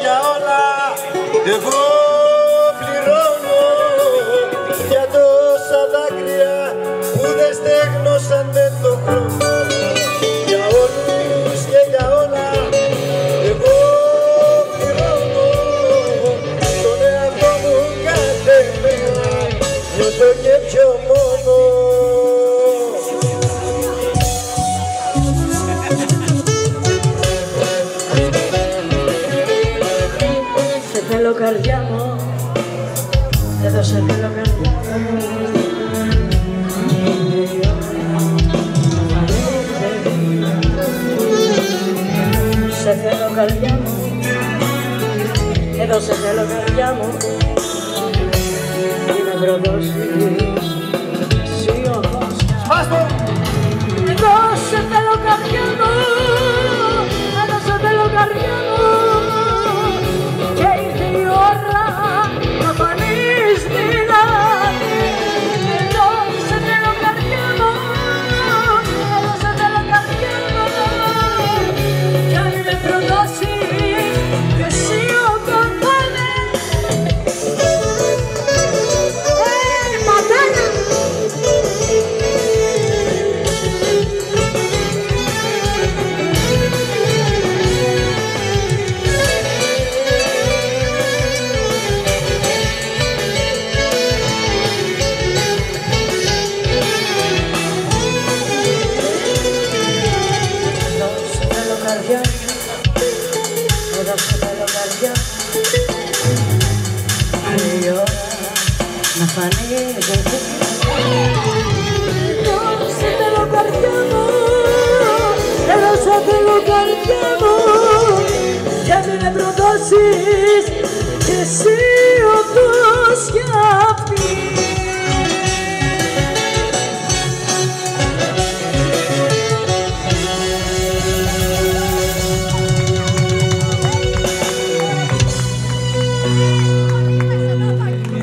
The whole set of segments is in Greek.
για όλα εγώ πληρώνω, για τόσα δάκρυα που δεν στέγνωσαν με το χρόνο. Για όλους και για όλα εγώ πληρώνω, τον εαυτό μου κάθε μέρα νιώθω και πιο μόνο. Θέλω καρδιά μου, εδώ σε θέλω καρδιά μου. Σε θέλω καρδιά μου, εδώ σε θέλω καρδιά μου. Είναι προδόσεις, εσύ ο κόσμος. Εδώ σε θέλω καρδιά μου, εδώ σε θέλω καρδιά μου. Και ήρθε η ώρα να φανείς δυνατή. Εδώ σε θέλω καρδιά μου, εδώ σε θέλω καρδιά μου. Κι αν με προδώσεις κι εσύ ο κοντώνες. Πατάνα! Εδώ σε θέλω καρδιά, είναι η ώρα να φανείς εσύ. Εδώ σε θέλω καρδιά μου, εδώ σε θέλω καρδιά μου. Κι αν με προδώσεις κι εσύ οδός για αυτή.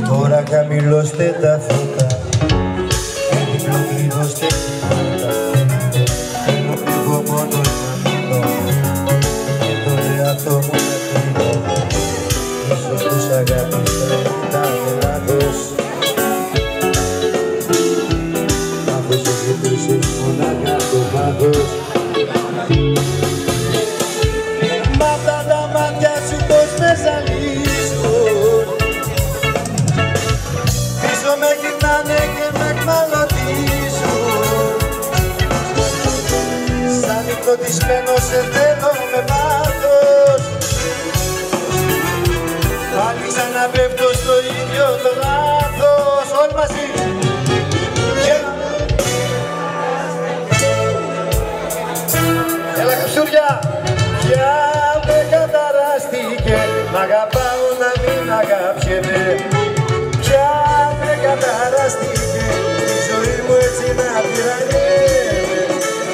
Τώρα χαμηλώστε τα φώτα, επιπλοκλειδώστε την πόρτα. Θέλω λίγο μόνο να μείνω και τον εαυτό μου να κρίνω. Ίσως τους αγάπησα ήταν λάθος, αφού σε χτυπήσεις μονάχα το πάθος. Μ' αυτά τα μάτια σου πως με ζαλίζουν, πίσω με γυρνάνε και με εκμαλωτίζουν. Σαν υπνοτισμένο σε θέλω με πάθος, πάλι ξαναπέφτω στο ίδιο το λάθος. Όλοι μαζί! Έλα καψούρια! Πια με καταράστηκε, μ' αγαπάω να μην αγάπιεται. Πια με καταράστηκε, η ζωή μου έτσι να τυραννιέται.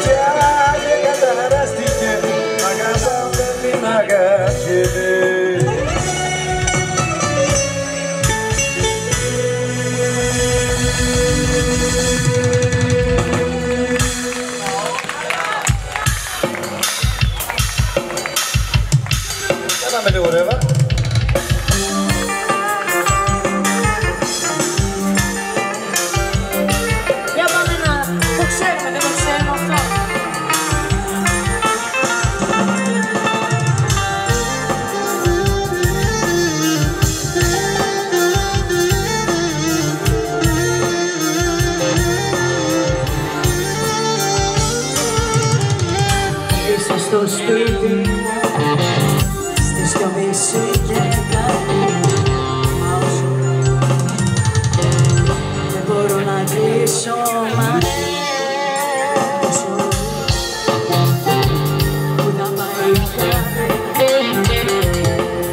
Πια με καταράστηκε, μ' αγαπάω να μην αγάπιεται. Κάναμε λίγο ρεύα. Για πάμε να το ξέρουμε, δεν το ξέρουμε αυτό. Είσαι στο σπίτι, στη σιωπή σου και κάτι. Μα όσο δεν μπορώ να κλείσω μάτια, όσο που θα πάει πια.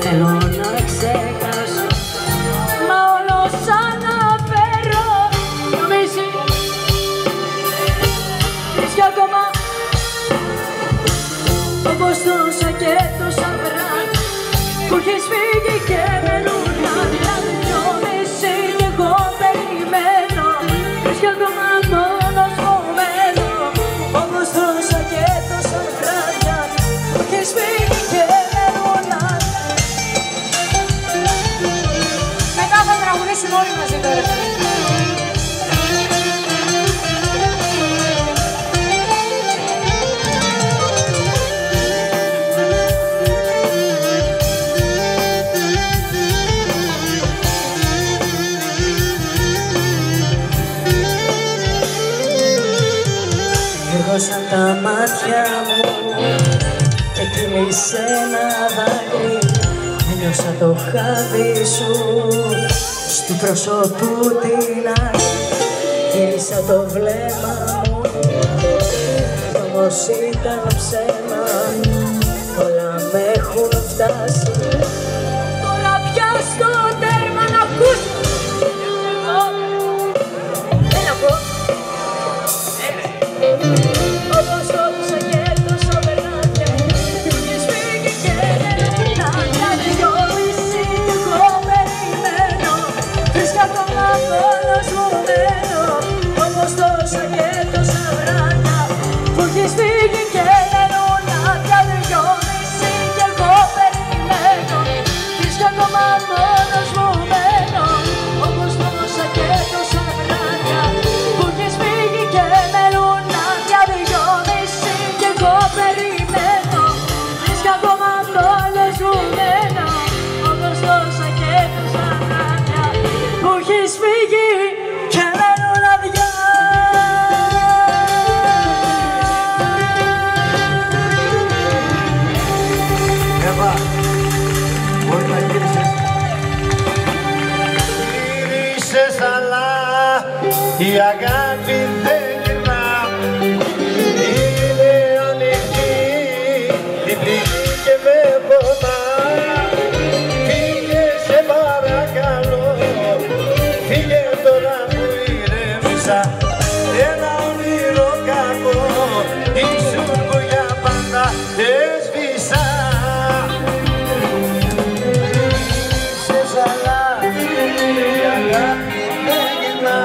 Θέλω να ξεχάσω, μα όλο σαν να φέρω νομίζει. Βρίσκει ακόμα όπως τόσα και τόσα βράδια που έχεις φύγει και μένουν άδεια. Νομίζει κι εγώ περιμένω, βρίσκει ακόμα μόνος μου μένω. Όπως τόσα και τόσα βράδια που έχεις φύγει και μένουν άδεια. τα μάτια μου και κύλησε ένα δάκρυ. Ένιωσα το χάδι σου στου πρόσωπου την άκρη. Γύρισα το βλέμμα μου κι όμως ήταν ψέμα. Όλα με έχουν φτάσει. Τώρα πια στο τέρμα να ακούσει. Δεν ακούω. Όπως το άκουσα και τόσα περνάκια. Έχεις φύγει και ένα δυόμιση κι εγώ περιμένω. Βρίσκα ακόμα μόνος μου μένω. Όπως τόσα και τόσα βράδια που έχεις φύγει και μένουν άδεια δυόμιση κι εγώ περιμένω. Βρίσκα ακόμα μόνος μου μένω. Όπως τόσα και τόσα βράδια που έχεις φύγει και μένουν άδεια δυόμιση κι εγώ περιμένω. Βρίσκα ακόμα μόνος μου μένω. Όπως τόσα και τόσα βράδια που έχεις φύγει και μένουν άδεια. Εύα, μπορεί να γύρισες. Γύρισες αλλά η αγάπη δεν γυρνά. Είναι ανοιχτή την πληγή και με πονά. Φύγε σε παρακαλώ, φύγε τώρα που ηρέμησα. Ένα όνειρο κακό ήσουν που για πάντα έσβησα. Γύρισες αλλά η αγάπη δεν γυρνά.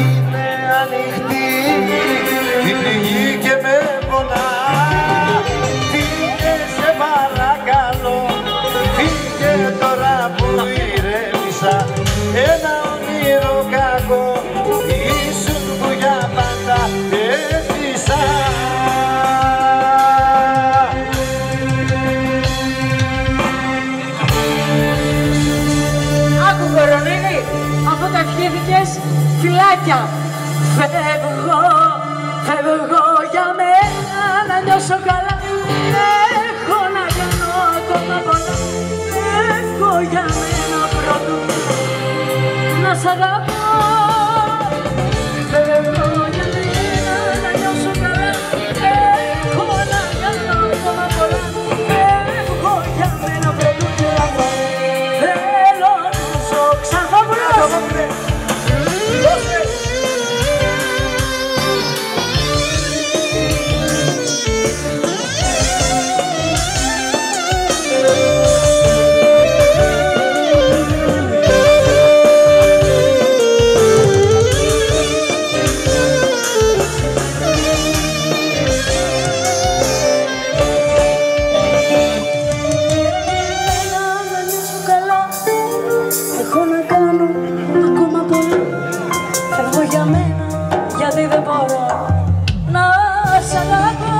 Είναι ανοιχτή η πληγή και με πονά. Φύγε σε παρακαλώ, φύγε τώρα που ηρέμησα. Ένα όνειρο κακό ήσουν που για πάντα έσβησα. Άκου Κορονίδη, αφού τα ευχήθηκες, φυλάκια. Φεύγω, φεύγω για μένα να νιώσω καλά. Έχω να κάνω ακόμα πολλά. Φεύγω για μένα πρώτου να σ' αγαπώ. Φεύγω για μένα να νιώσω καλά. Έχω να κάνω ακόμα πολλά. Φεύγω για μένα πρώτου να σ' αγαπώ. Θέλω να ζω Ξανθόπουλος. Έχω να κάνω ακόμα πολλά. Φεύγω για μένα γιατί δεν μπορώ να σ' αγαπώ.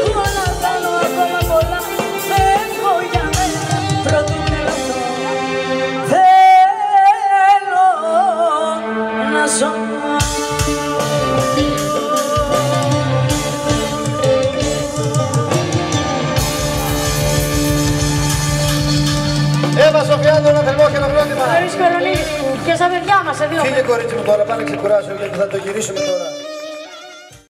Έχω να κάνω ακόμα πολλά. Φεύγω για μένα πρώτου θέλω να ζω. Εύα Σοφιάδου, ένα θερμό χειροκρότημα. Χωρίς Κορονίδη και στα παιδιά μας σε δύο. Φίλε κορίτσι μου τώρα, πάνε ξεκουράσω γιατί θα το γυρίσουμε τώρα.